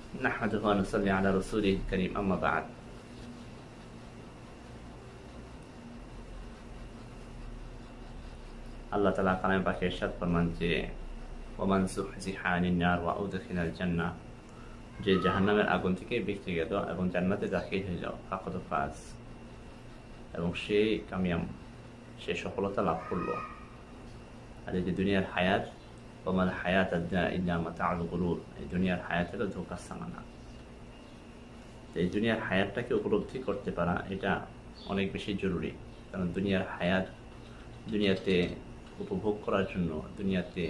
نحمده ونصلي على رسوله الكريم أما بعد আল্লাহ তাআলা কালামে পাকে ইরশাদ ফরমান যে ওমান যুহজিহা আনিন নার ওয়া উদখিলাল জান্নাহ, যে জাহান্নামের আগুন থেকে বেঁচে গেল এবং জান্নাতে দাখিল হইল ফাকাদ ফাজ, এবং সে কামিয়াব, সে সফলতা লাভ করলো। আর এই যে দুনিয়ার হায়াত, ওমাল হায়াত ইল্লা মাতাউল গুরুর, এই দুনিয়ার হায়াত হলো ধোঁকার সামানা। এই দুনিয়ার হায়াতটাকে উপলব্ধি করতে পারা এটা অনেক বেশি জরুরি। কারণ দুনিয়ার হায়াত দুনিয়াতে উপভোগ করার জন্য, দুনিয়াতে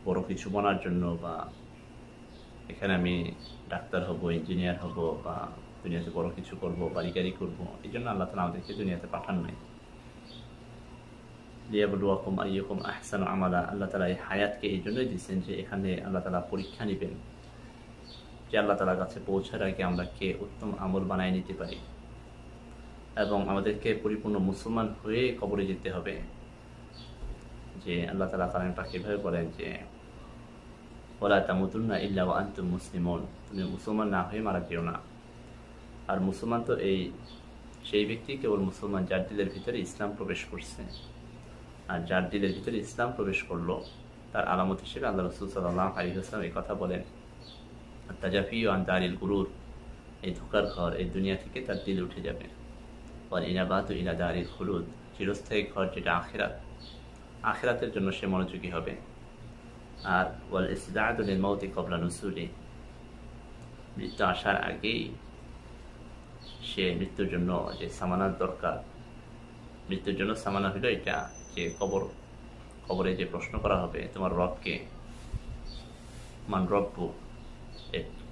বড় কিছু বনার জন্য, বা এখানে আমি ডাক্তার হব, ইঞ্জিনিয়ার হব, বা দুনিয়াতে বড় কিছু করব, বাড়ি গাড়ি করবো, এই জন্য আল্লাহ তাআলা আমাদেরকে দুনিয়াতে পাঠান নাই। লিয়াবলুয়াকুম আইয়ুকুম আহসানু আমালা, আল্লাহ তাআলা এই হায়াতকে এই জন্যই দিচ্ছেন যে এখানে আল্লাহ তাআলা পরীক্ষা নেবেন যে আল্লাহ তাআলার কাছে পৌঁছার আগে আমরা কে উত্তম আমল বানায় নিতে পারি, এবং আমাদেরকে পরিপূর্ণ মুসলমান হয়ে কবরে যেতে হবে। যে আল্লাহ তাআলা কালামে পাকে এভাবে বলেন যে ওয়ালা তামুতুন্না ইল্লা ওয়া আনতুম মুসলিমুন, তুমি মুসলমান না হয়ে মারা যেও না। আর মুসলমান তো সেই ব্যক্তি কেবল মুসলমান যার দিলের ভিতরে ইসলাম প্রবেশ করছে। আর যার দিলের ভিতরে ইসলাম প্রবেশ করলো তার আলামত হিসেবে আল্লাহ রাসূল সাল্লাল্লাহু আলাইহি ওয়াসাল্লাম এই কথা বলেন, তাজাফিউ আন দারিল গুরুর, এই ধোঁকার ঘর, এই দুনিয়া থেকে তার দিল উঠে যাবে। ওয়াল ইনাবাতু ইলা দারিল খুলুদ, চিরস্থায়ী ঘর যেটা আখিরাত, আখিরাতের জন্য সে মনোযোগী হবে। আর ওয়াল ইসতিদাদু লিল মাউতি ক্বাবলা নুসুলি, মৃত্যু আসার আগেই সে মৃত্যুর জন্য যে সামানার দরকার, মৃত্যুর জন্য সামানা হলো এটা যে কবরে যে প্রশ্ন করা হবে তোমার রবকে, মান রব্বু,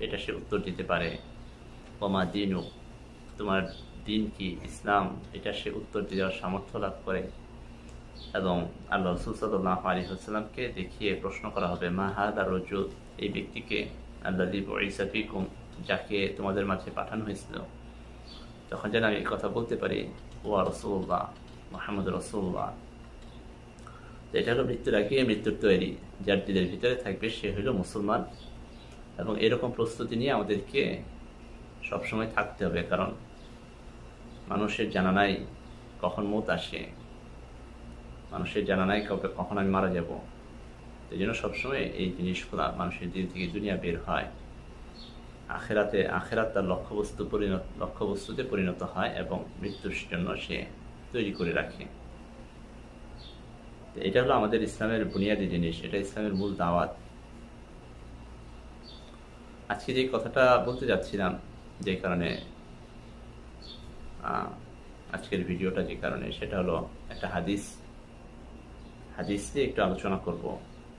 এটা সে উত্তর দিতে পারে। ওমা দিনু, তোমার দিন কি, ইসলাম, এটা সে উত্তর দেওয়ার সামর্থ্য লাভ করে। এবং আল্লাহ রাসূল সাল্লাল্লাহু আলাইহি ওয়াসাল্লামকে দেখিয়ে প্রশ্ন করা হবে মা হাদা রাজুল, এই ব্যক্তিকে আল্লাযী বুইসা ফীকুম, যাকে তোমাদের মাঝে পাঠানো হয়েছিল। তখন যেন আমি এই কথা বলতে পারি ওয়া রাসূলুল্লাহ, মুহাম্মদ রাসূলুল্লাহ। এটা হলো মৃত্যুর আগে মৃত্যুর তৈরি, যার দিলের ভিতরে থাকবে সে হইল মুসলমান। এবং এরকম প্রস্তুতি নিয়ে আমাদেরকে সবসময় থাকতে হবে, কারণ মানুষের জানা নাই কখন মৌত আসে, মানুষের জানা নাই কখন আমি মারা যাব। এই জন্য সবসময় এই জিনিসগুলো মানুষের দিল থেকে দুনিয়া বের হয়। আখেরাত তার লক্ষ্যবস্তুতে পরিণত হয় এবং মৃত্যুর জন্য সে তৈরি করে রাখে। এটা হলো আমাদের ইসলামের বুনিয়াদী জিনিস, এটা ইসলামের মূল দাওয়াত। আজকে যে কথাটা বলতে যাচ্ছিলাম, যে কারণে আজকের ভিডিওটা, যে কারণে সেটা হলো একটা হাদিস দিয়ে একটু আলোচনা করব,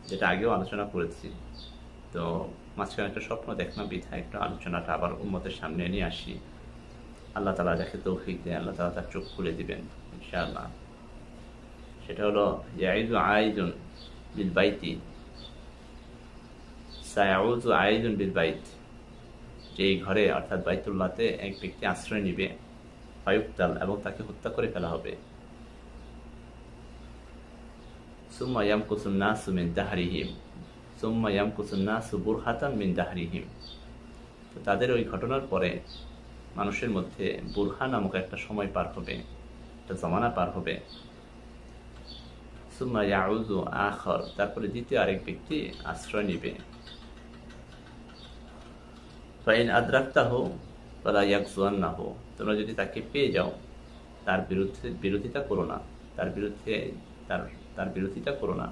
যেটা আগেও আলোচনা করেছি। তো মাঝখানে একটা স্বপ্ন দেখলাম, বিধায় একটু আলোচনাটা আবার উম্মতের সামনে নিয়ে আসি। আল্লাহ তাআলা যাকে তৌফিক দেয় আল্লাহ তাআলা তার চোখ খুলে দিবেন ইনশাআল্লাহ। সেটা হলো ইয়াইদু আইদুন বিল বাইতি সায়াউযু আইদুন বিল বাইত, যে ঘরে অর্থাৎ বাইতুল্লাহতে এক ব্যক্তি আশ্রয় নিবে, ফায়ুকতাল, এবং তাকে হত্যা করে ফেলা হবে। সুম্মা ইয়ামকুসুন নাসু মিন দাহরিহিম, সুম্মা ইয়ামকুসুন নাসু বুরহাতাম মিন দাহরিহিম, তো তাদের ওই ঘটনার পরে মানুষের মধ্যে বুরহা নামক একটা সময় পার হবে, একটা জমানা পার হবে। সুম্মা ইয়াউযু আখর, তারপরে দ্বিতীয় আরেক ব্যক্তি আশ্রয় নিবে। ফাইন আদরাকতাহু ফালা ইয়াকজুয়ান্নাহু, তোমরা যদি তাকে পেয়ে যাও তার বিরোধিতা করো না, তার বিরোধিতা করো না।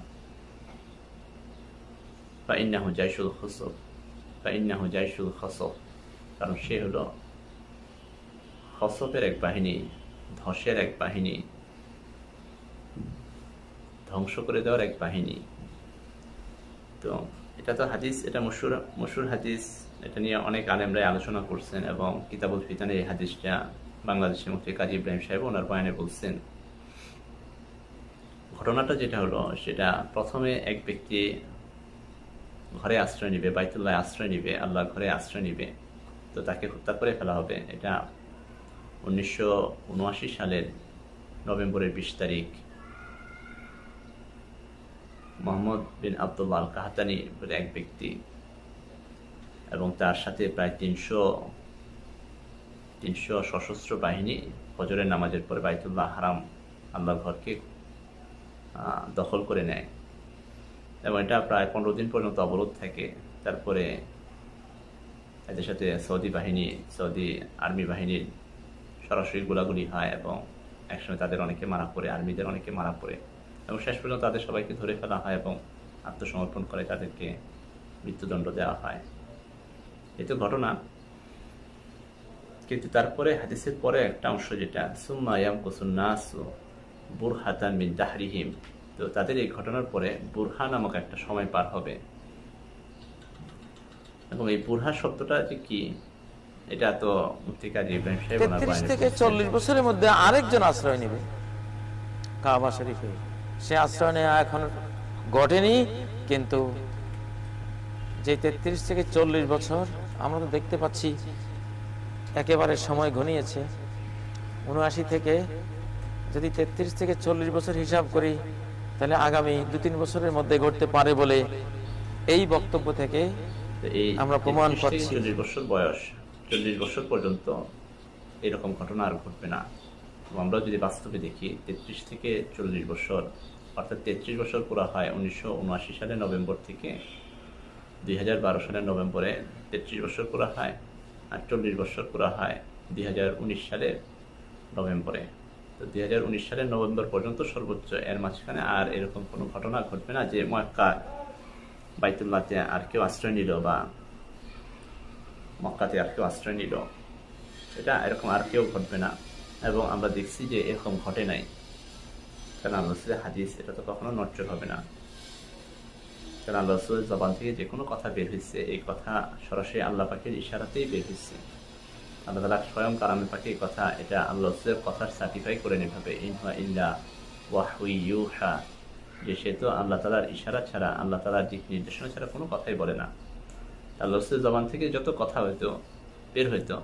ফাইন্নাহু জাইশুল খুসফ, ফাইন্নাহু জাইশুল খসফ, কারণ সে হলো খসফের এক বাহিনী, ধসের এক বাহিনী, ধ্বংস করে দেওয়ার এক বাহিনী। তো এটা তো হাদিস, এটা মশহুর হাদিস, এটা নিয়ে অনেক আলেমরাই আলোচনা করছেন, এবং কিতাবুল ফিতানে এই হাদিসটা বাংলাদেশের মুফতি কাজী ইব্রাহিম সাহেব ওনার বয়ানে বলছেন। ঘটনাটা যেটা হলো, সেটা প্রথমে এক ব্যক্তি ঘরে আশ্রয় নিবে, বাইতুল্লাহ আশ্রয় নিবে, আল্লাহর ঘরে আশ্রয় নিবে, তো তাকে হত্যা করে ফেলা হবে। এটা 1979 সালের নভেম্বরের 20 তারিখ মোহাম্মদ বিন আব্দুল্লাহ আল কাহতানি বলে এক ব্যক্তি এবং তার সাথে প্রায় 300 সশস্ত্র বাহিনী ফজরের নামাজের পরে বাইতুল্লাহ হারাম আল্লাহর ঘরকে দখল করে নেয় এবং এটা প্রায় 15 দিন পর্যন্ত অবরোধ থাকে। তারপরে এদের সাথে সৌদি আর্মি বাহিনীর সরাসরি গোলাগুলি হয় এবং একসময় তাদের অনেকে মারা পড়ে, আর্মিদের অনেকে মারা পড়ে এবং শেষ পর্যন্ত তাদের সবাইকে ধরে ফেলা হয় এবং আত্মসমর্পণ করে তাদেরকে মৃত্যুদণ্ড দেওয়া হয়। এই তো ঘটনা। কিন্তু তারপরে হাদিসের পরে একটা অংশ যেটা সুম্মা ইয়ামকুসুন নাসু বুরহাতান মিন দাহরিহিম, তো তাদের এই ঘটনার পরে বুরহা নামক একটা সময় পার হবে। এবং এই বুরহা শব্দটা যে কি, এটা তো মুফতি কাজী ইব্রাহিম সাহেব 33 থেকে 40 বছরের মধ্যে আরেকজন আশ্রয় নেবে কাবা শরীফে। সে আশ্রয় নেওয়া এখন ঘটেনি, কিন্তু যে 33 থেকে 40 বছর আমরা তো দেখতে পাচ্ছি একেবারে সময় ঘনিয়েছে। 79 থেকে যদি 33 থেকে 40 বছর হিসাব করি, তাহলে আগামী 2-3 বছরের মধ্যে ঘটতে পারে বলে এই বক্তব্য থেকে আমরা প্রমাণ পাচ্ছি। 40 বছর বয়স, 40 বছর পর্যন্ত এরকম ঘটনা আর ঘটবে না। আমরা যদি বাস্তবে দেখি 33 থেকে 40 বছর, অর্থাৎ 33 বছর পুরা হয় 1979 সালের নভেম্বর থেকে 2012 সালের নভেম্বরে 33 বছর পুরা হয়, আর 40 বছর পুরা হয় 2019 সালের নভেম্বরে। তো 2019 সালের নভেম্বর পর্যন্ত সর্বোচ্চ, এর মাঝখানে আর এরকম কোনো ঘটনা ঘটবে না যে মক্কা বাইতুল্লাহতে আর কেউ আশ্রয় নিল বা মক্কাতে আর কেউ আশ্রয় নিল, এটা এরকম আর কেউ ঘটবে না। এবং আমরা দেখছি যে এরকম ঘটে নাই, কারণ আল্লাহ রাসূলের হাদিস এটা তো কখনো নড়চড় হবে না। কারণ আল্লাহ রাসূলের জবান থেকে যে কোনো কথা বের হয়েছে, এই কথা সরাসরি আল্লাহ পাকের ইশারাতেই বের হয়েছে। আল্লাহ তাআলা স্বয়ং কালামে পাকে এই কথা, এটা আল্লাহ রাসূলের কথার সার্টিফাই করে নেভাবে ইন হুয়া ইল্লা ওয়াহয়ু ইউহা, যে সে তো আল্লাহ তাআলার ইশারা ছাড়া, আল্লাহ তাআলার দিক নির্দেশনা ছাড়া কোনো কথাই বলে না। আল্লাহ রাসূলের জবান থেকে যত কথা বের হইতো,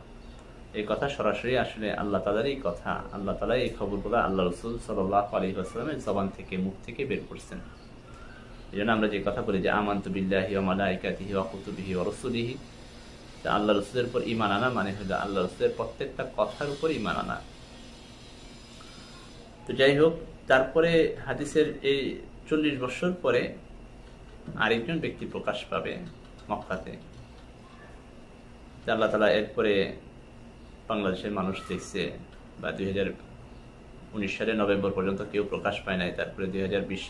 এই কথা সরাসরি আসলে আল্লাহ তাআলারই কথা। আল্লাহ তাআলা এই খবরগুলো আল্লাহ রাসূল সাল্লাল্লাহু আলাইহি ওয়াসাল্লামের জবান থেকে, মুখ থেকে বের করছেন। এই জন্য আমরা যে কথা বলি যে আমানতু বিল্লাহি ওয়া মালাইকাতিহি ওয়া কুতুবিহি ওয়া রাসূলিহি, আল্লাহ রাসূলের উপর ঈমান আনা মানে হলো আল্লাহ রাসূলের প্রত্যেকটা কথার উপর ঈমান আনা। তো যাই হোক, তারপরে হাদিসের এই 40 বছর পরে আরেকজন ব্যক্তি প্রকাশ পাবে মক্কাতে। আল্লাহ তাআলা এরপরে বাংলাদেশের মানুষ দেখছে, বা 2019 সালের নভেম্বর পর্যন্ত কেউ প্রকাশ পায় নাই। তারপরে 2020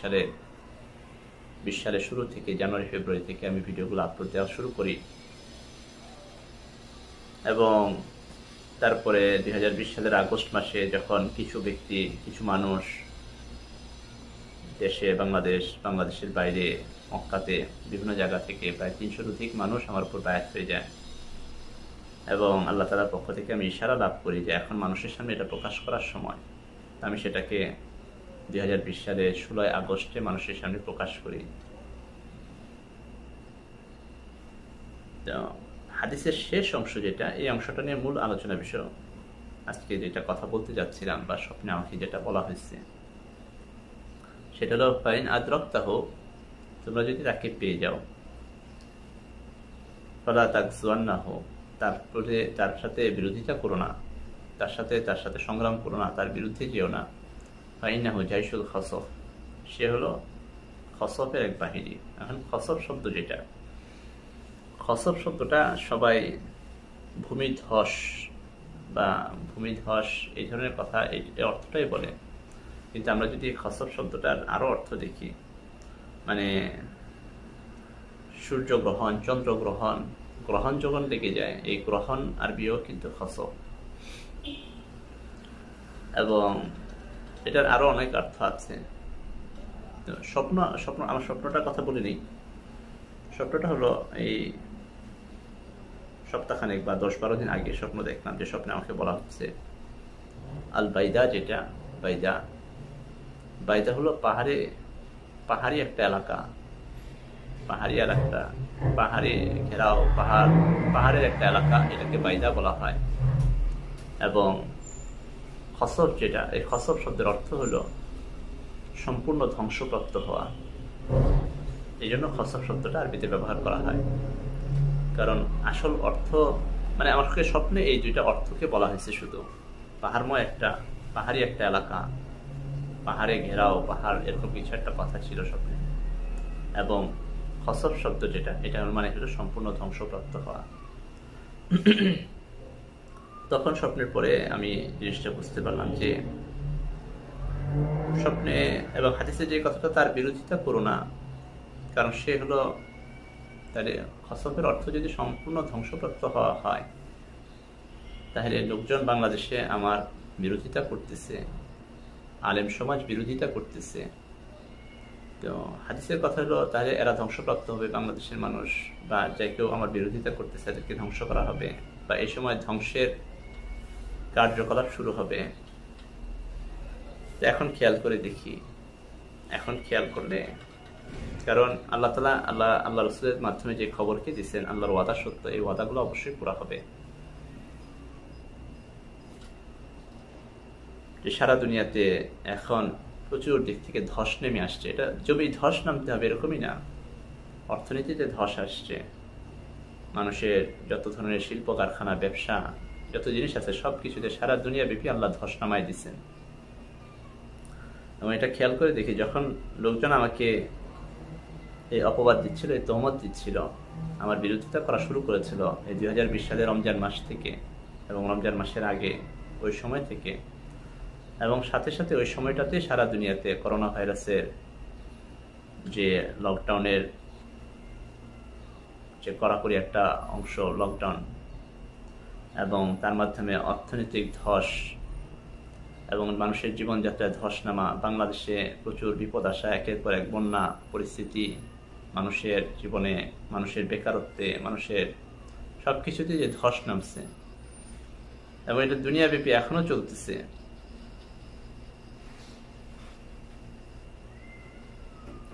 সালের শুরু থেকে, জানুয়ারি ফেব্রুয়ারি থেকে আমি ভিডিওগুলো আপলোড দেওয়া শুরু করি। এবং তারপরে 2020 সালের আগস্ট মাসে যখন কিছু মানুষ দেশে, বাংলাদেশের বাইরে, মক্কাতে বিভিন্ন জায়গা থেকে প্রায় 300-র অধিক মানুষ আমার উপর বায়াত হয়ে যায় এবং আল্লাহ তাআলার পক্ষ থেকে আমি ইশারা লাভ করি যে এখন মানুষের সামনে এটা প্রকাশ করার সময়। আমি সেটাকে 2020 সালের 16 আগস্টে মানুষের সামনে প্রকাশ করি। তো হাদিসের শেষ অংশ যেটা, এই অংশটা নিয়ে মূল আলোচনা বিষয় আজকে যেটা কথা বলতে যাচ্ছিলাম, বা স্বপ্নে আমাকে যেটা বলা হয়েছে, সেটা হলো ফাইন আদরাকতাহ, তোমরা যদি তাকে পেয়ে যাও, ফালা তাকজুয়ান্নাহু, তারপরে তার সাথে বিরোধিতা করো না, তার সাথে সংগ্রাম করো না, তার বিরুদ্ধে যেও না। ফাইন্নাহু জাইশুল খসফ, সে হলো খসফের এক বাহিনী। এখন খসফ শব্দ যেটা, খসফ শব্দটা সবাই ভূমিধ্বস এই ধরনের কথা, এই অর্থটাই বলে। কিন্তু আমরা যদি খসফ শব্দটার আরো অর্থ দেখি, মানে সূর্যগ্রহণ, চন্দ্রগ্রহণ, গ্রহণ যখন লেগে যায়, এই গ্রহণ আরবিও কিন্তু খসফ। এবং এটার আরো অনেক অর্থ আছে। স্বপ্ন আমার স্বপ্নটার কথা বলিনি। স্বপ্নটা হলো এই সপ্তাহখানেক বা 10-12 দিন আগে স্বপ্ন দেখলাম, যে স্বপ্নে আমাকে বলা হচ্ছে আল বাইদা, যেটা বাইদা হলো পাহাড়ি একটা এলাকা, পাহাড়ি ঘেরাও, পাহাড়ের একটা এলাকা, এটাকে বাইদা বলা হয়। এবং খসফ যেটা, এই খসফ শব্দের অর্থ হলো সম্পূর্ণ ধ্বংসপ্রাপ্ত হওয়া। এই জন্য খসফ শব্দটা আরবিতে ব্যবহার করা হয়। কারণ আসল অর্থ মানে আমাকে স্বপ্নে এই দুইটা অর্থকে বলা হয়েছে শুধু। পাহাড়ি একটা এলাকা, পাহাড়ে ঘেরাও, পাহাড়, এরকম কিছু একটা কথা ছিল স্বপ্নে। এবং খসফ শব্দ যেটা, এটা মানে হলো সম্পূর্ণ ধ্বংসপ্রাপ্ত হওয়া। তখন স্বপ্নের পরে আমি জিনিসটা বুঝতে পারলাম যে স্বপ্নে এবং হাদিসে যে কথাটা, তার বিরোধিতা করো না। কারণ সে হলো, তাহলে খসফের অর্থ যদি সম্পূর্ণ ধ্বংসপ্রাপ্ত হওয়া হয়, তাহলে লোকজন বাংলাদেশে আমার বিরোধিতা করতেছে, আলেম সমাজ বিরোধিতা করতেছে। তো হাদিসের কথা হলো, তাহলে এরা ধ্বংসপ্রাপ্ত হবে, বাংলাদেশের মানুষ বা যে কেউ আমার বিরোধিতা করতেছে তাদেরকে ধ্বংস করা হবে, বা এই সময় ধ্বংসের কার্যকলাপ শুরু হবে। তো এখন খেয়াল করে দেখি, এখন খেয়াল করলে, কারণ আল্লাহ তাআলা আল্লাহ রসুলের মাধ্যমে যে খবরকে দিচ্ছেন, আল্লাহর ওয়াদা সত্য, এই ওয়াদাগুলো অবশ্যই পুরা হবে। যে সারা দুনিয়াতে এখন প্রচুর দিক থেকে ধস নেমে আসছে, এটা জমি ধস নামতে হবে এরকমই না, অর্থনীতিতে ধস আসছে। মানুষের যত ধরনের শিল্প কারখানা, ব্যবসা, যত জিনিস আছে সব কিছুতে সারা দুনিয়া ব্যাপী আল্লাহ ধস নামায় দিচ্ছেন। এবং এটা খেয়াল করে দেখি, যখন লোকজন আমাকে এই অপবাদ দিচ্ছিল, এই তহমত দিচ্ছিল, আমার বিরোধিতা করা শুরু করেছিল এই 2020 সালের রমজান মাস থেকে এবং রমজান মাসের আগে, ওই সময় থেকে, এবং সাথে সাথে ওই সময়টাতে সারা দুনিয়াতে করোনা ভাইরাসের যে লকডাউনের যে কড়াকড়ি একটা অংশ, লকডাউন, এবং তার মাধ্যমে অর্থনৈতিক ধস এবং মানুষের জীবনযাত্রায় ধস নামা, বাংলাদেশে প্রচুর বিপদ আসা, একের পর এক বন্যা পরিস্থিতি, মানুষের জীবনে, মানুষের বেকারত্বে, মানুষের সব কিছুতে যে ধস নামছে, এবং এটা দুনিয়াব্যাপী এখনো চলতেছে।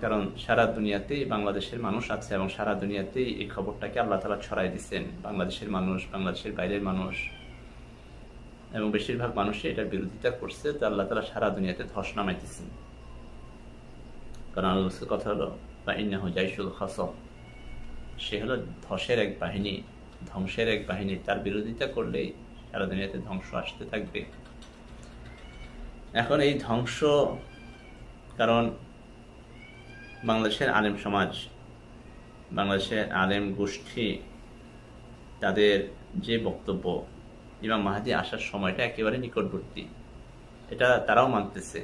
কারণ সারা দুনিয়াতেই বাংলাদেশের মানুষ আছে এবং সারা দুনিয়াতেই এই খবরটাকে আল্লাহ তাআলা ছড়াই দিচ্ছেন। বাংলাদেশের মানুষ, বাংলাদেশের বাইরের মানুষ এবং বেশিরভাগ মানুষই এটার বিরোধিতা করছে। তো আল্লাহ তাআলা সারা দুনিয়াতে ধস নামাইতেছেন। কারণ আল্লাহর কথা হলো, বা ইন্নাহু জাইশুল খাসফ, সে হলো ধসের এক বাহিনী, ধ্বংসের এক বাহিনী। তার বিরোধিতা করলেই সারা দুনিয়াতে ধ্বংস আসতে থাকবে। এখন এই ধ্বংস, কারণ বাংলাদেশের আলেম সমাজ, বাংলাদেশের আলেম গোষ্ঠী, তাদের যে বক্তব্য, ইমাম মাহদী আসার সময়টা একেবারে নিকটবর্তী, এটা তারাও মানতেছে।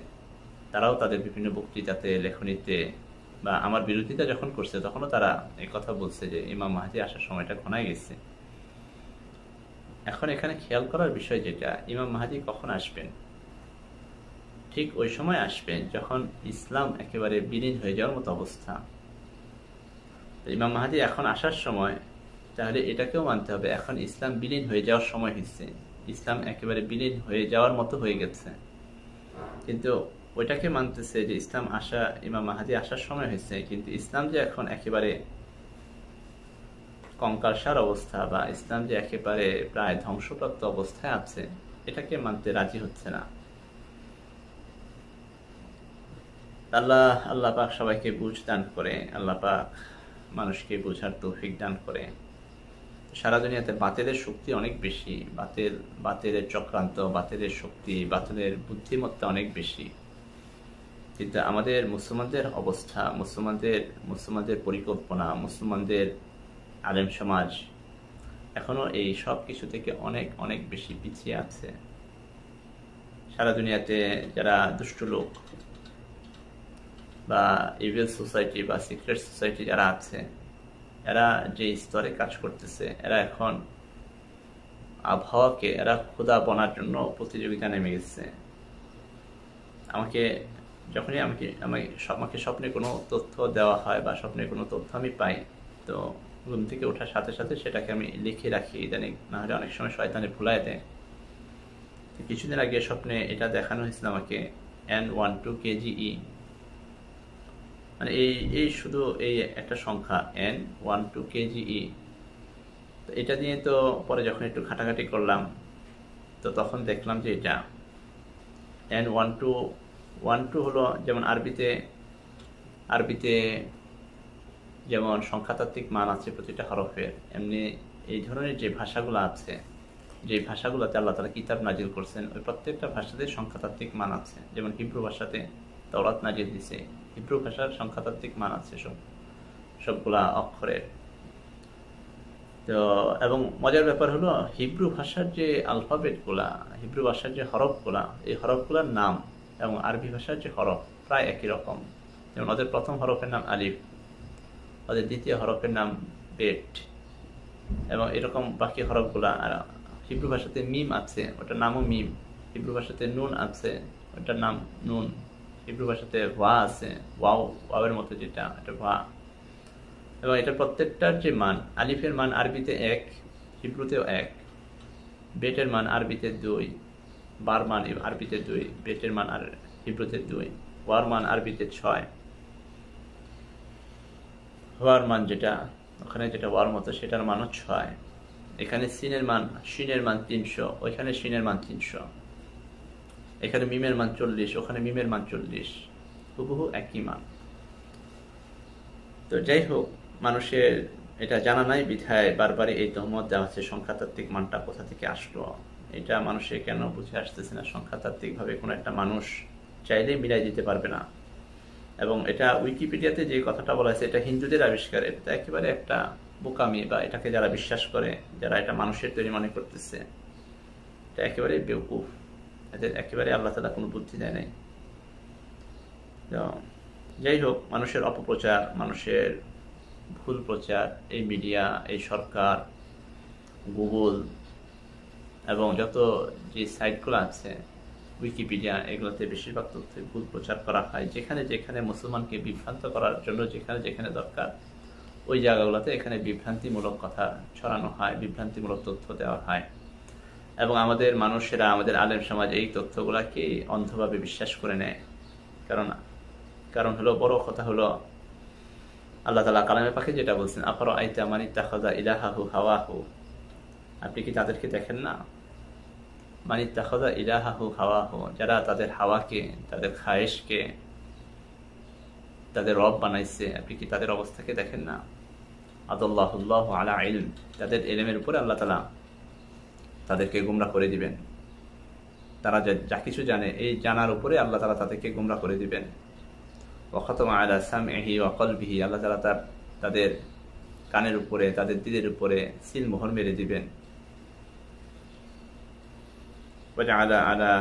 তারাও তাদের বিভিন্ন বক্তৃতাতে, লেখনীতে, বা আমার বিরোধিতা যখন করছে তখনও তারা এই কথা বলছে যে ইমাম মাহদী আসার সময়টা ঘনায় গেছে। এখন এখানে খেয়াল করার বিষয় যেটা, ইমাম মাহদী কখন আসবেন? ঠিক ওই সময় আসবেন যখন ইসলাম একেবারে বিলীন হয়ে যাওয়ার মতো অবস্থা। ইমাম মাহদী এখন আসার সময়, তাহলে এটাকেও মানতে হবে এখন ইসলাম বিলীন হয়ে যাওয়ার সময় হয়েছে, ইসলাম একেবারে বিলীন হয়ে যাওয়ার মতো হয়ে গেছে। কিন্তু ওইটাকে মানতেছে যে ইসলাম আসা, ইমাম মাহদী আসার সময় হয়েছে, কিন্তু ইসলাম যে এখন একেবারে কঙ্কালসার অবস্থা, বা ইসলাম যে একেবারে প্রায় ধ্বংসপ্রাপ্ত অবস্থায় আছে, এটাকে মানতে রাজি হচ্ছে না। আল্লাহ পাক সবাইকে বুঝ দান করে, আল্লাহ পাক মানুষকে বোঝার তৌফিক দান করে। সারা দুনিয়াতে বাতিলের শক্তি অনেক বেশি, বাতিলের চক্রান্ত, বাতিলের শক্তি, বাতিলের বুদ্ধিমত্তা অনেক বেশি। কিন্তু আমাদের মুসলমানদের অবস্থা, মুসলমানদের পরিকল্পনা, মুসলমানদের আলেম সমাজ এখনো এই সব কিছু থেকে অনেক অনেক বেশি পিছিয়ে আছে। সারা দুনিয়াতে যারা দুষ্ট লোক বা ইভিল সোসাইটি বা সিক্রেট সোসাইটি যারা আছে, এরা যে স্তরে কাজ করতেছে, এরা এখন আবহাওয়াকে এরা খোদা বনার জন্য প্রতিযোগিতা নেমে গেছে। যখনই আমাকে স্বপ্নে কোনো তথ্য দেওয়া হয় বা স্বপ্নে কোনো তথ্য আমি পাই, তো ঘুম থেকে ওঠার সাথে সাথে সেটাকে আমি লিখে রাখি ইদানিং, না হলে অনেক সময় শয়তানে ভুলায় দেয়। কিছুদিন আগে স্বপ্নে এটা দেখানো হয়েছিল আমাকে, N12 KGE, মানে এই শুধু এই একটা সংখ্যা N12 KGE। তো এটা নিয়ে তো পরে যখন একটু ঘাটাঘাটি করলাম, তো তখন দেখলাম যে এটা N12 হলো, যেমন আরবিতে যেমন সংখ্যাতাত্ত্বিক মান আছে প্রতিটা হরফের, এমনি এই ধরনের যে ভাষাগুলো আছে, যে ভাষাগুলোতে আল্লাহ তাআলা কিতাব নাজিল করছেন, ওই প্রত্যেকটা ভাষাতে সংখ্যাতাত্ত্বিক মান আছে। যেমন হিব্রু ভাষাতে তাওরাত নাজিল দিছে, হিব্রু ভাষার সংখ্যাতাত্ত্বিক মান আছে সবগুলা অক্ষরের। তো এবং মজার ব্যাপার হলো হিব্রু ভাষার যে আলফাবেটগুলা, হিব্রু ভাষার যে হরফগুলা, এই হরফগুলার নাম এবং আরবি ভাষার যে হরফ প্রায় একই রকম। যেমন ওদের প্রথম হরফের নাম আলিফ, ওদের দ্বিতীয় হরফের নাম বেট, এবং এরকম বাকি হরফগুলা। আর হিব্রু ভাষাতে মিম আছে, ওটার নামও মিম। হিব্রু ভাষাতে নুন আছে, ওটার নাম নুন। হিব্রু ভাষাতে ওয়া আছে, ওয়াওয়ের মতো যেটা, এটা ওয়া। এবং এটা প্রত্যেকটার যে মান, আলিফের মান আরবিতে 1, হিব্রুতেও 1, বেটের মান আরবিতে 2, বার মান আরবিতে 2, বেটের মান আর হিব্রুতে 2, ওয়ার মান আরবিতে 6, ওয়ার মান যেটা ওখানে যেটা ওয়ার মতো সেটার মানও 6। এখানে শিনের মান 300, ওইখানে শিনের মান 300। এখানে মিমের মান 40, ওখানে মিমের মান 40, হুবহু একই মান। তো যাই হোক, মানুষের এটা জানা নাই বিধায় বারবারই এই তহমত দেওয়া হচ্ছে সংখ্যাতাত্ত্বিক মানটা কোথা থেকে আসলো। এটা মানুষে কেন বুঝে আসতেছে না? সংখ্যাতাত্ত্বিক ভাবে কোনো একটা মানুষ চাইলেই মিলাই দিতে পারবে না। এবং এটা উইকিপিডিয়াতে যে কথাটা বলা হয়েছে, এটা হিন্দুদের আবিষ্কার। এটা একেবারে একটা বোকামি, বা এটাকে যারা বিশ্বাস করে, যারা এটা মানুষের তৈরি মনে করতেছে, এটা একেবারে বেওকুফ। এদের একেবারে আল্লাহ তাআলা কোনো বুদ্ধি দেয় নাই। যাই হোক, মানুষের অপপ্রচার, মানুষের ভুল প্রচার, এই মিডিয়া, এই সরকার, গুগল এবং যত যে সাইটগুলো আছে, উইকিপিডিয়া, এগুলোতে বেশিরভাগ তথ্য ভুল প্রচার করা হয়। যেখানে যেখানে মুসলমানকে বিভ্রান্ত করার জন্য যেখানে যেখানে দরকার, ওই জায়গাগুলোতে এখানে বিভ্রান্তিমূলক কথা ছড়ানো হয়, বিভ্রান্তিমূলক তথ্য দেওয়া হয়। এবং আমাদের মানুষেরা, আমাদের আলেম সমাজ এই তথ্যগুলাকে অন্ধভাবে বিশ্বাস করে নেয়। কারণ হলো, বড় কথা হলো, আল্লাহ তাআলা কালামে পাকে যেটা বলছেন, আফারাআইতা মান ইত্তাখাযা ইলাহাহু হাওয়াহু, আপনি কি তাদেরকে দেখেন না? মান ইত্তাখাযা ইলাহাহু হাওয়াহু, যারা তাদের হাওয়াকে, তাদের খায়েশকে তাদের রব বানাইছে, আপনি কি তাদের অবস্থাকে দেখেন না? আদাল্লাহুল্লাহু আলা ইলম, তাদের ইলমের উপরে আল্লাহ তাআলা তাদেরকে গুমরাহ করে দিবেন। তারা যা কিছু জানে, এই জানার উপরে আল্লাহ তাআলা তাদেরকে গুমরাহ করে দিবেন। ওয়া খাতামা আলা সামইহি ওয়া কলবিহি, আল্লাহ তাআলা তাদের কানের উপরে, তাদের দিলের উপরে সিল মোহর মেরে দিবেন। ওয়া জাআলা আলা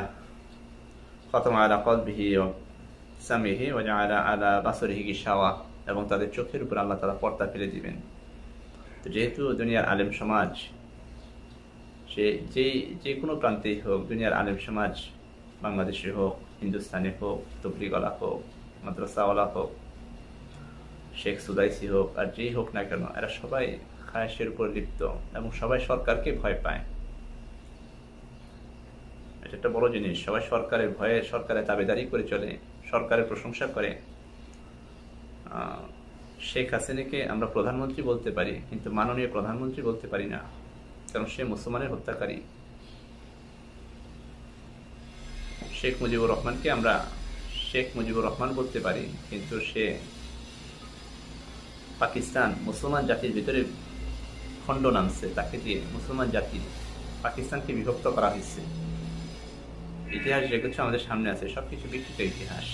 খাতামা আলা কলবিহি ওয়া সামইহি ওয়া জাআলা আলা বাসরিহি গিশাওয়া, এবং তাদের চোখের উপর আল্লাহ তাআলা পর্দা ফেলে দিবেন। তো যেহেতু দুনিয়ার আলেম সমাজ, যে কোনো প্রান্তেই হোক, দুনিয়ার আলেম সমাজ, বাংলাদেশে হোক, হিন্দুস্তানে হোক, তবলিগওয়ালা হোক, মাদ্রাসাওয়ালা হোক, শেখ সুদাইসি হোক, আর যেই হোক না কেন, এরা সবাই খায়েশের উপর লিপ্ত এবং সবাই সরকারকে ভয় পায়। এটা একটা বড় জিনিস। সবাই সরকারের ভয়ে, সরকারের দাবিদারি করে চলে, সরকারের প্রশংসা করে। শেখ হাসিনাকে আমরা প্রধানমন্ত্রী বলতে পারি, কিন্তু মাননীয় প্রধানমন্ত্রী বলতে পারি না, কারণ সে মুসলমানের হত্যাকারী। শেখ মুজিবুর রহমানকে আমরা শেখ মুজিবুর রহমান বলতে পারি, কিন্তু সে পাকিস্তান, মুসলমান জাতির ভিতরে খণ্ড নামছে, তাকে দিয়ে মুসলমান জাতি, পাকিস্তানকে বিভক্ত করা হয়েছে। ইতিহাস যেগুলো আমাদের সামনে আছে, সবকিছু বিকৃত ইতিহাস।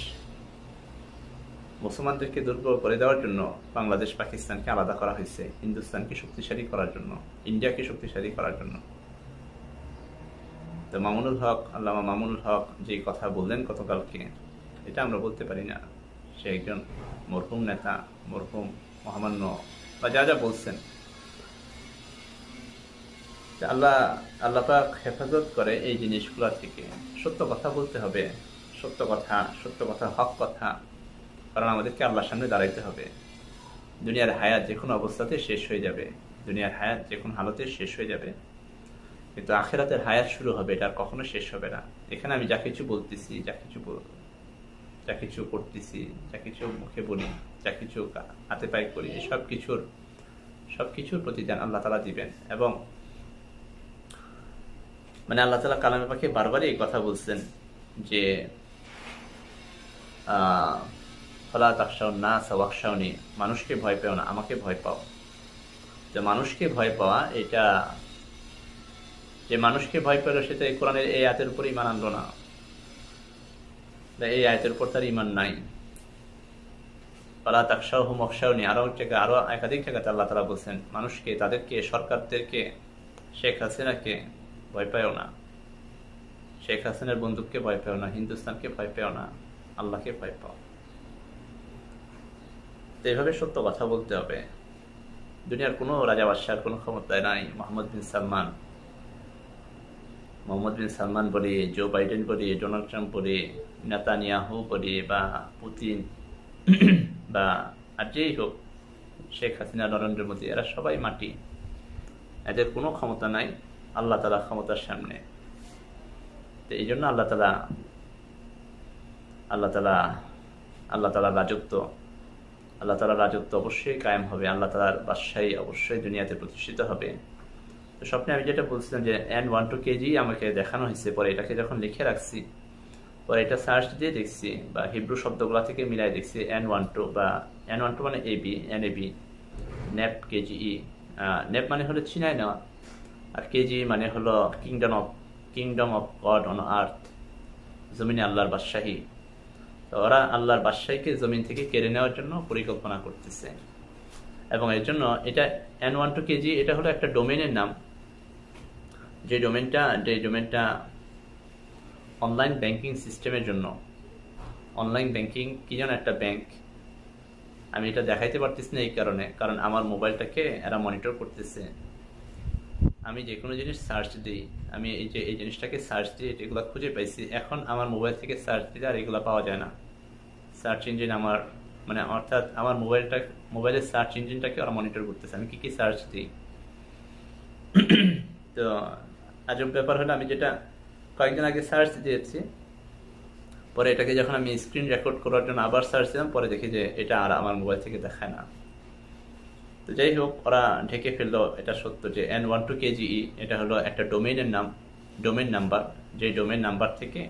মুসলমানদেরকে দুর্বল করে দেওয়ার জন্য বাংলাদেশ পাকিস্তানকে আলাদা করা হয়েছে, হিন্দুস্তানকে শক্তিশালী করার জন্য, ইন্ডিয়াকে শক্তিশালী করার জন্য। তো আল্লামা মামুনুল হক যে কথা বললেন গতকালকে, এটা আমরা বলতে পারি না। সে একজন মরহুম নেতা, মরহুম মহামান্য, বা যা যা বলছেন, আল্লাহ পাক হেফাজত করে এই জিনিসগুলো থেকে। সত্য কথা বলতে হবে, সত্য কথা, হক কথা, কারণ আমাদেরকে আল্লাহর সামনে দাঁড়াইতে হবে। দুনিয়ার হায়াত যে কোনো অবস্থাতে শেষ হয়ে যাবে, দুনিয়ার হায়াত যে কোনো হালতে শেষ হয়ে যাবে, কিন্তু আখিরাতের হায়াত শুরু হবে, এটা আর কখনো শেষ হবে না। এখানে আমি যা কিছু বলতেছি, যা কিছু করতেছি, যা কিছু মুখে বলি, যা কিছু হাতে পায়ে করি, সবকিছুর প্রতিদান আল্লাহ তাআলা দিবেন। এবং আল্লাহ তাআলা কালামে পাকে বারবারই এই কথা বলছেন যে ফালা তাখশাউন নাস ওয়াখশাউনি, মানুষকে ভয় পেও না, আমাকে ভয় পাও। যে মানুষকে ভয় পাওয়া, এটা যে মানুষকে ভয় পেল সেটা এই কোরআনের এই আয়াতের উপর ঈমান আনলো না, এই আয়াতের উপর তার ঈমান নাই। ফালা তাখশাউহুম ওয়াখশাউনি, আরো একাধিক জায়গাতে আল্লাহ তাআলা বলছেন মানুষকে, তাদেরকে, সরকারদেরকে, শেখ হাসিনাকে ভয় পেও না, শেখ হাসিনার বন্দুককে ভয় পেও না, হিন্দুস্তানকে ভয় পেও না, আল্লাহকে ভয় পাও। তো এইভাবে সত্য কথা বলতে হবে। দুনিয়ার কোনো রাজা বাদশার কোনো ক্ষমতায় নাই। মোহাম্মদ বিন সালমান বলি, জো বাইডেন বলি, ডোনাল্ড ট্রাম্প বলি, নেতানিয়াহু বলি, বা পুতিন বা আর যেই হোক, শেখ হাসিনা, নরেন্দ্র মোদী, এরা সবাই মাটি, এদের কোনো ক্ষমতা নাই আল্লাহ তাআলা ক্ষমতার সামনে। তো এই জন্য আল্লাহ তাআলার রাজত্ব অবশ্যই কায়েম হবে, আল্লাহ তাআলার বাদশাহী অবশ্যই দুনিয়াতে প্রতিষ্ঠিত হবে। তো স্বপ্নে আমি যেটা বলছিলাম যে N12 কেজি আমাকে দেখানো হয়েছে, পরে এটাকে যখন লিখে রাখছি, পরে এটা সার্চ দিয়ে দেখছি বা হিব্রু শব্দগুলা থেকে মিলাই দেখছি N12 বা N12 মানে এবি, NAB, নেপ কেজিই। নেপ মানে হলো ছিনাই নেওয়া, আর কেজি মানে হলো kingdom of god on earth, জমিনে আল্লাহর বাদশাহী। তো ওরা আল্লাহর বাদশাহীকে জমিন থেকে কেড়ে নেওয়ার জন্য পরিকল্পনা করতেছে, এবং এর জন্য এটা N12 কেজি, এটা হলো একটা ডোমেনের নাম, যে ডোমেনটা অনলাইন ব্যাংকিং সিস্টেমের জন্য। অনলাইন ব্যাংকিং কি যেন একটা ব্যাংক, আমি এটা দেখাইতে পারতেছি না এই কারণ আমার মোবাইলটাকে এরা মনিটর করতেছে। আমি যে কোনো জিনিস সার্চ দিই, আমি এই জিনিসটাকে সার্চ দিয়ে এগুলো খুঁজে পাইছি, এখন আমার মোবাইল থেকে সার্চ দিলে আর এগুলো পাওয়া যায় না। সার্চ ইঞ্জিন অর্থাৎ আমার মোবাইলের সার্চ ইঞ্জিনটাকে ওরা মনিটর করতেছে, আমি কি সার্চ দিই। তো আজব ব্যাপার হলো, আমি যেটা কয়েকদিন আগে সার্চ দিয়েছি, পরে এটাকে যখন আমি স্ক্রিন রেকর্ড করার জন্য আবার সার্চ দিলাম, পরে দেখি যে এটা আর আমার মোবাইল থেকে দেখায় না। তো যাই হোক, ওরা ঢেকে ফেললো। এটা সত্য যে N12 কেজিই এটা হলো একটা ডোমেইন নাম্বার, যে ডোমেইন নাম্বার থেকে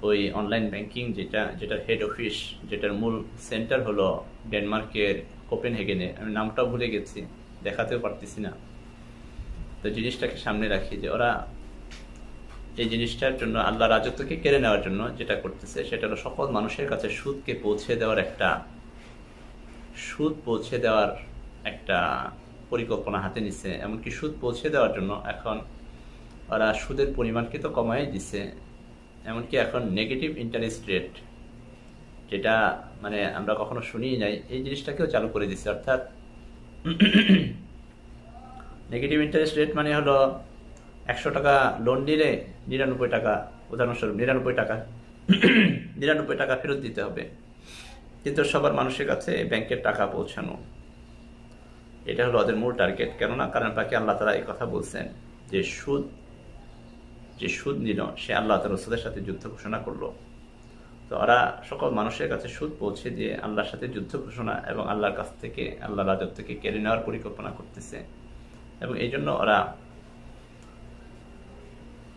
ওই অনলাইন ব্যাংকিং যেটার হেড অফিস, যেটার মূল সেন্টার হলো ডেনমার্কের কোপেনহেগেনে, আমি নামটাও ভুলে গেছি, দেখাতেও পারতেছি না। তো জিনিসটাকে সামনে রাখি যে ওরা এই জিনিসটার জন্য, আল্লাহ রাজত্বকে কেড়ে নেওয়ার জন্য যেটা করতেছে, সেটা হলো সকল মানুষের কাছে সুদ পৌঁছে দেওয়ার একটা পরিকল্পনা হাতে নিচ্ছে। এমনকি সুদ পৌঁছে দেওয়ার জন্য এখন ওরা সুদের পরিমাণকে তো কমাই দিচ্ছে, এমনকি এখন নেগেটিভ ইন্টারেস্ট রেট, যেটা মানে আমরা কখনো শুনিই নাই, এই জিনিসটাকেও চালু করে দিচ্ছে। অর্থাৎ নেগেটিভ ইন্টারেস্ট রেট মানে হলো 100 টাকা লোন নিলে 99 টাকা, উদাহরণস্বরূপ 99 টাকা ফেরত দিতে হবে, কিন্তু সবার মানুষের কাছে ব্যাংকের টাকা পৌঁছানো, এটা হলো ওদের মূল টার্গেট। কারণ বাকি আল্লাহ তাআলা এই কথা বলছেন যে সুদ নিল সে আল্লাহ তাআলার রাসূলের সাথে যুদ্ধ ঘোষণা করলো। তো ওরা সকল মানুষের কাছে সুদ পৌঁছে দিয়ে আল্লাহর সাথে যুদ্ধ ঘোষণা এবং আল্লাহর কাছ থেকে, আল্লাহর রাজত্বকে কেড়ে নেওয়ার পরিকল্পনা করতেছে। এবং এই জন্য ওরা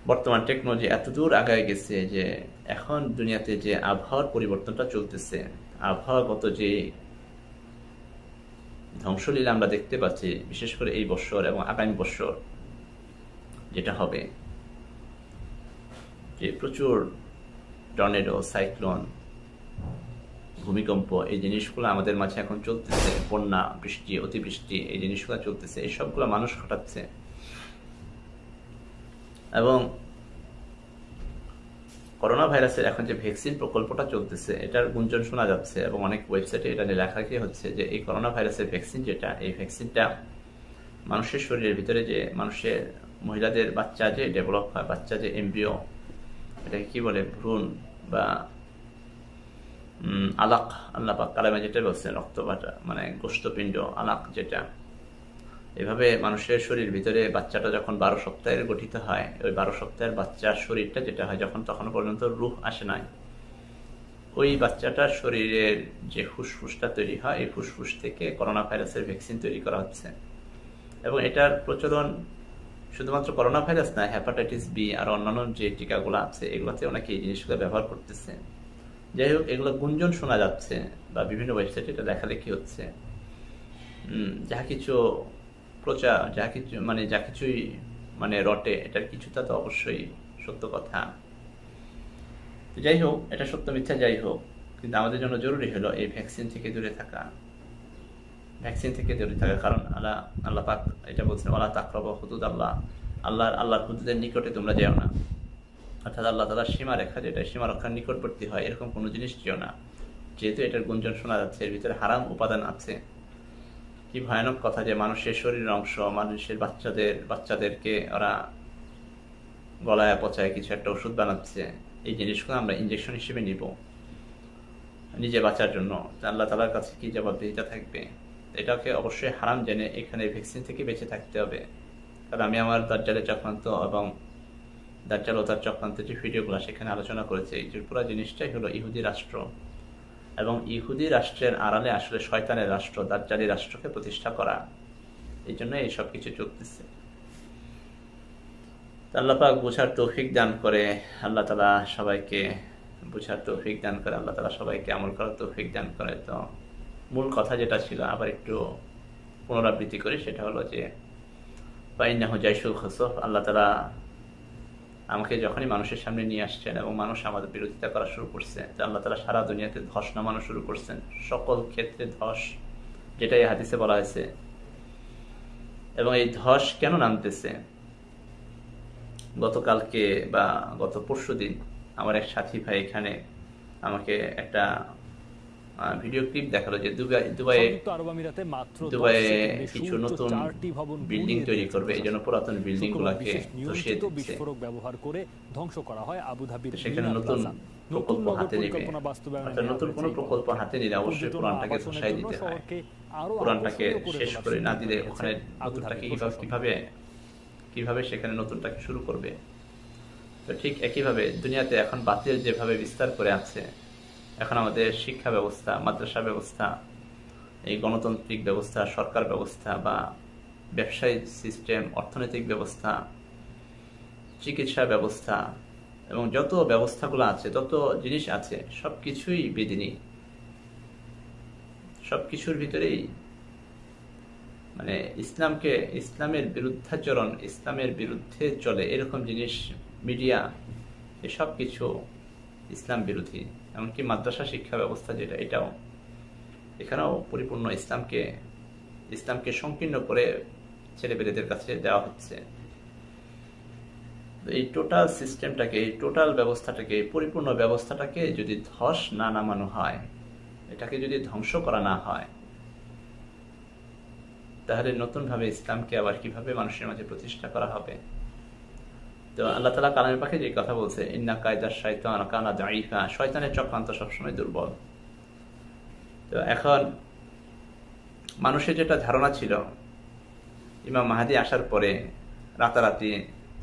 বর্তমান টেকনোলজি এত দূর আগায় গেছে যে এখন দুনিয়াতে যে আবহাওয়ার পরিবর্তনটা চলতেছে, আবহাওয়াগত যে ধ্বংসলীলা আমরা দেখতে পাচ্ছি, বিশেষ করে এই বছর এবং আগামী বছর যেটা হবে, যে প্রচুর টর্নেডো, সাইক্লোন, ভূমিকম্প, এই জিনিসগুলো আমাদের মাঝে এখন চলতেছে, বন্যা, বৃষ্টি, অতিবৃষ্টি, এই জিনিসগুলো চলতেছে, এই সবগুলো মানুষ ঘটাচ্ছে। এবং করোনা ভাইরাসের এখন যে ভ্যাকসিন প্রকল্পটা চলতেছে, এটার গুঞ্জন শোনা যাচ্ছে এবং অনেক ওয়েবসাইটে এটা নিয়ে লেখালেখি হচ্ছে যে এই করোনা ভাইরাসের ভ্যাকসিন এই ভ্যাকসিনটা মানুষের শরীরের ভিতরে, যে মহিলাদের বাচ্চা যে ডেভেলপ হয়, বাচ্চা যে এমব্রিও, এটাকে কি বলে, ভ্রূণ বা আলাক, আল্লাহ পাক কালামে যেটা বলছেন, রক্তবাটা মানে গোশতপিণ্ড, আলাক যেটা, এভাবে মানুষের শরীর ভিতরে বাচ্চাটা যখন 12 সপ্তাহের গঠিত হয়, ওই 12 সপ্তাহের বাচ্চার শরীরটা যেটা হয়, তখন পর্যন্ত রূহ আসে নাই, ওই বাচ্চাটার শরীরের যে ফুসফুসটা তৈরি হয়, এই ফুসফুস থেকে করোনা ভাইরাসের ভ্যাকসিন তৈরি করা হচ্ছে। এবং এটার প্রচলন শুধুমাত্র করোনা ভাইরাস না, হেপাটাইটিস বি আর অন্যান্য যে টিকাগুলো আছে, এগুলোতে অনেকে এই জিনিসগুলো ব্যবহার করতেছে। যাই হোক, এগুলো গুঞ্জন শোনা যাচ্ছে বা বিভিন্ন ওয়েবসাইটে এটা লেখালেখি হচ্ছে। যা কিছু প্রচার, যা কিছুই রটে, এটার কিছুটা তো অবশ্যই সত্য কথা। যাই হোক, এটা সত্য মিথ্যা যাই হোক, কিন্তু আমাদের জন্য জরুরি হলো এই ভ্যাকসিন থেকে দূরে থাকা। কারণ আল্লাহ পাক এটা বলছেন, ওয়ালা তাকরাবু হুদুদ আল্লাহ, আল্লাহর হুদুদের নিকটে তোমরা যেও না। অর্থাৎ আল্লাহ তাআলার সীমা রেখা, যেটা সীমা রক্ষার নিকটবর্তী হয়, এরকম কোনো জিনিস যেও না। যেহেতু এটার গুঞ্জন শোনা যাচ্ছে, এর ভিতরে হারাম উপাদান আছে। কি ভয়ানক কথা যে মানুষের শরীরের অংশ, মানুষের বাচ্চাদেরকে ওরা গলায় পচায় কিছু একটা ওষুধ বানাচ্ছে। এই জিনিসগুলো আমরা ইনজেকশন হিসেবে নিব নিজে বাঁচার জন্য। আল্লাহ তাআলার কাছে কি জবাবদিহিতা থাকবে? এটাকে অবশ্যই হারাম জেনে এখানে ভ্যাকসিন থেকে বেঁচে থাকতে হবে। কারণ আমি আমার দাজ্জালের চক্রান্ত এবং দাজ্জাল ও তার চক্রান্তের যে ভিডিওগুলো সেখানে আলোচনা করেছি, এই যে পুরো জিনিসটাই হলো ইহুদি রাষ্ট্র, এবং ইহুদি রাষ্ট্রের আড়ালে আসলে শয়তানের রাষ্ট্র, দাজ্জালি রাষ্ট্রকে প্রতিষ্ঠা করা। এই জন্য এই সব কিছু চলতেছে। আল্লাহ পাক বোঝার তৌফিক দান করে, আল্লাহ তাআলা সবাইকে বোঝার তৌফিক দান করে, আল্লাহ তাআলা সবাইকে আমল করার তৌফিক দান করে। তো মূল কথা যেটা ছিল আবার একটু পুনরাবৃত্তি করি, সেটা হলো যে ফাইন্নাহু জাইশুল খুসুফ, আল্লাহ তাআলা আমাকে যখনই মানুষের সামনে নিয়ে আসছেন এবং মানুষ আমাদের বিরোধিতা করা শুরু করছে, তো আল্লাহ তাআলা সারা দুনিয়াতে ধস নামানো শুরু করছেন, সকল ক্ষেত্রে ধস, যেটা এই হাদিসে বলা হয়েছে। এবং এই ধস কেন নামতেছে? গতকালকে বা গত পরশুদিন আমার এক সাথী ভাই এখানে আমাকে একটা ভিডিও ক্লিপ দেখালো যে দুবাইয়ে কিছু নতুন বিল্ডিং তৈরি করবে, এই জন্য পুরাতন বিল্ডিং গুলাকে ধসিয়ে দিচ্ছে, ব্যবহার করে ধ্বংস করা হয় আবুধাবির। সেখানে নতুন প্রকল্প হাতে নেবে। অর্থাৎ নতুন কোনো প্রকল্প হাতে নিলে অবশ্যই পুরানটাকে ধসাই দিতে হয়। পুরানটাকে শেষ করে না দিলে ওখানে নতুনটাকে কিভাবে সেখানে নতুনটাকে শুরু করবে? তো ঠিক একইভাবে দুনিয়াতে এখন বাতিল যেভাবে বিস্তার করে আছে, এখন আমাদের শিক্ষা ব্যবস্থা, মাদ্রাসা ব্যবস্থা, এই গণতান্ত্রিক ব্যবস্থা, সরকার ব্যবস্থা বা ব্যবসায়ী সিস্টেম, অর্থনৈতিক ব্যবস্থা, চিকিৎসা ব্যবস্থা এবং যত ব্যবস্থাগুলো আছে, যত জিনিস আছে, সবকিছুই বেদিনী। সবকিছুর ভিতরেই ইসলামের বিরুদ্ধাচরণ, ইসলামের বিরুদ্ধে চলে এরকম জিনিস, মিডিয়া, এসব কিছু ইসলাম বিরোধী। এমনকি মাদ্রাসা শিক্ষা ব্যবস্থা যেটা, এখানেও পরিপূর্ণ ইসলামকে সংকীর্ণ করে ছেলেপেলেদের কাছে দেওয়া হচ্ছে। এই টোটাল সিস্টেমটাকে, এই টোটাল ব্যবস্থাটাকে, পরিপূর্ণ ব্যবস্থাটাকে যদি ধস না নামানো হয়, এটাকে যদি ধ্বংস করা না হয়, তাহলে নতুনভাবে ইসলামকে আবার কিভাবে মানুষের মাঝে প্রতিষ্ঠা করা হবে? তো আল্লাহ তাআলা কালামে পাকে যে কথা বলছে, ইন্না কায়দা শাইতান কানা দাঈফা, শয়তানের চক্রান্ত সবসময় দুর্বল। তো এখন মানুষের যেটা ধারণা ছিল ইমাম মাহদী আসার পরে রাতারাতি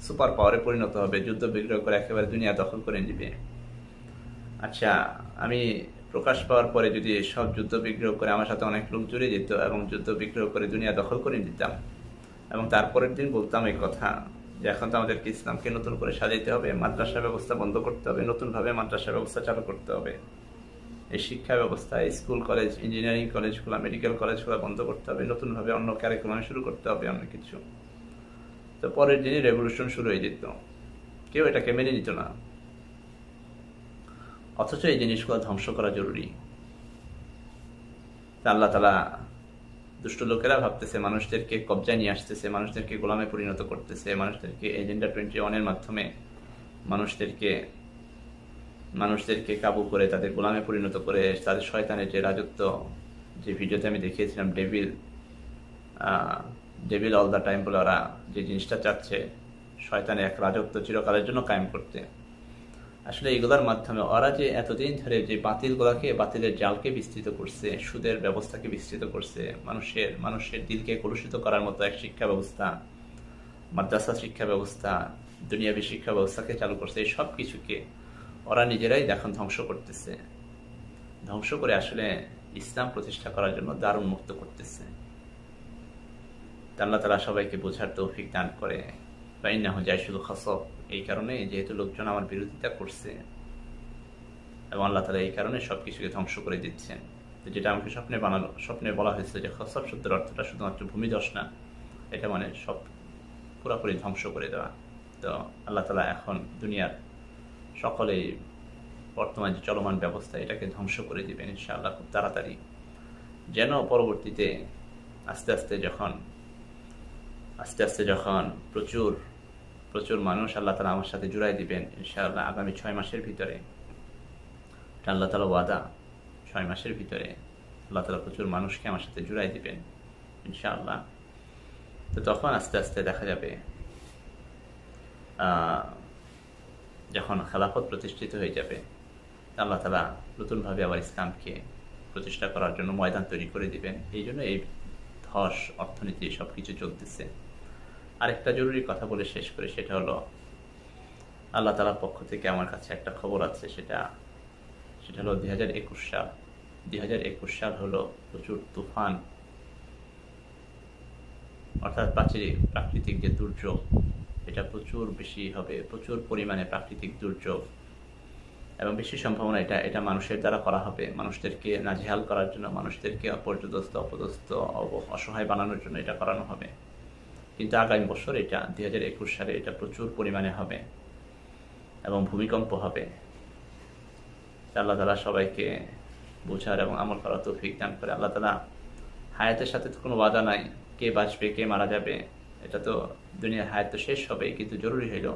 সুপার পাওয়ারে পরিণত হবে, যুদ্ধ বিগ্রহ করে একেবারে দুনিয়া দখল করে নিবে। আচ্ছা, আমি প্রকাশ পাওয়ার পরে যদি সব যুদ্ধ বিগ্রহ করে আমার সাথে অনেক লোক জড়িয়ে যেত এবং যুদ্ধ বিগ্রহ করে দুনিয়া দখল করে নিতাম, এবং তারপরের দিন বলতাম এই কথা যে এখন তো আমাদেরকে ইসলামকে নতুন করে সাজাইতে হবে, মাদ্রাসা ব্যবস্থা বন্ধ করতে হবে, নতুনভাবে মাদ্রাসা ব্যবস্থা চালু করতে হবে, এই শিক্ষা ব্যবস্থা, স্কুল কলেজ, ইঞ্জিনিয়ারিং কলেজগুলো, মেডিকেল কলেজগুলো বন্ধ করতে হবে, নতুনভাবে অন্য কারিকুলাম শুরু করতে হবে, অন্য কিছু। তো পরের দিনই রেভলিউশন শুরু হয়ে যেত, কেউ এটাকে মেনে নিত না। অথচ এই জিনিসগুলো ধ্বংস করা জরুরি। আল্লাহ তাআলা, দুষ্ট লোকেরা ভাবতেছে মানুষদেরকে কবজায় নিয়ে আসতেছে, মানুষদেরকে গোলামে পরিণত করতেছে, মানুষদেরকে এজেন্ডা 21 মাধ্যমে মানুষদেরকে কাবু করে তাদের গোলামে পরিণত করে তাদের শয়তানের যে রাজত্ব, যে ভিডিওতে আমি দেখিয়েছিলাম, ডেভিল অল দ্য টাইম বলে ওরা যে জিনিসটা চাচ্ছে, শয়তানের এক রাজত্ব চিরকালের জন্য কায়েম করতে। আসলে এগুলোর মাধ্যমে ওরা যে এতদিন ধরে যে বাতিলের জালকে বিস্তৃত করছে, সুদের ব্যবস্থাকে বিস্তৃত করছে, মানুষের দিলকে কলুষিত করার মতো এক শিক্ষা ব্যবস্থা, মাদ্রাসা শিক্ষা ব্যবস্থা, দুনিয়াবী শিক্ষা ব্যবস্থাকে চালু করছে, এই সব কিছুকে ওরা নিজেরাই এখন ধ্বংস করতেছে। ধ্বংস করে আসলে ইসলাম প্রতিষ্ঠা করার জন্য দ্বার উন্মুক্ত করতেছে। আল্লাহ তাআলা সবাইকে বোঝার তৌফিক দান করে। ফাইন্নাহু জাইশুল খুসুফ, এই কারণে যেহেতু লোকজন আমার বিরোধিতা করছে, এবং আল্লাহ তালা এই কারণে সব কিছুকে ধ্বংস করে দিচ্ছেন। তো যেটা আমাকে স্বপ্নে বলা হয়েছে যে খসফ শব্দের অর্থটা শুধুমাত্র ভূমিধস না, এটা মানে সব পুরোপুরি ধ্বংস করে দেওয়া। তো আল্লাহ তালা এখন দুনিয়ার সকলেই বর্তমান যে চলমান ব্যবস্থা এটাকে ধ্বংস করে দিবেন ইনশাআল্লাহ খুব তাড়াতাড়ি, যেন পরবর্তীতে আস্তে আস্তে যখন প্রচুর প্রচুর মানুষ আল্লাহ তালা আমার সাথে জুড়াই দিবেন ইনশাআল্লাহ আগামী 6 মাসের ভিতরে, এটা আল্লাহ তালা ওয়াদা, 6 মাসের ভিতরে আল্লাহ তালা প্রচুর মানুষকে আমার সাথে জুড়াই দিবেন ইনশাআল্লাহ। তো তখন আস্তে আস্তে দেখা যাবে যখন খেলাফত প্রতিষ্ঠিত হয়ে যাবে, আল্লাহ তালা নতুনভাবে আবার ইসলামকে প্রতিষ্ঠা করার জন্য ময়দান তৈরি করে দিবেন। এই জন্য এই ধস অর্থনীতি সব কিছু চলতেছে। আরেকটা জরুরি কথা বলে শেষ করে, সেটা হলো আল্লাহ তালার পক্ষ থেকে আমার কাছে একটা খবর আছে, সেটা হলো 2021 সাল। 2021 সাল হলো প্রচুর তুফান, অর্থাৎ প্রাকৃতিক যে দুর্যোগ এটা প্রচুর বেশি হবে, প্রচুর পরিমাণে প্রাকৃতিক দুর্যোগ, এবং বেশি সম্ভাবনা এটা মানুষের দ্বারা করা হবে, মানুষদেরকে নাজেহাল করার জন্য, মানুষদেরকে পর্যদস্ত অপদস্থ অসহায় বানানোর জন্য এটা করানো হবে। কিন্তু আগামী বছর এটা 2021 সালে এটা প্রচুর পরিমাণে হবে এবং ভূমিকম্প হবে। আল্লাহ তালা সবাইকে বোঝার এবং আমল করার তৌফিক দান করে। আল্লাহ তালা হায়াতের সাথে তো কোনো ওয়াদা নাই, কে বাঁচবে কে মারা যাবে, এটা তো দুনিয়ার হায়াত তো শেষ হবে, কিন্তু জরুরি হইল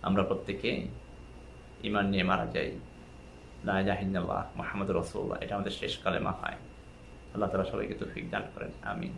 আমরা প্রত্যেকে ঈমান নিয়ে মারা যাই, লা ইলাহা ইল্লাল্লাহ মুহাম্মাদুর রাসূলুল্লাহ, এটা আমাদের শেষ কালেমা হয়। আল্লাহ তাআলা সবাইকে তৌফিক দান করেন, আমিন।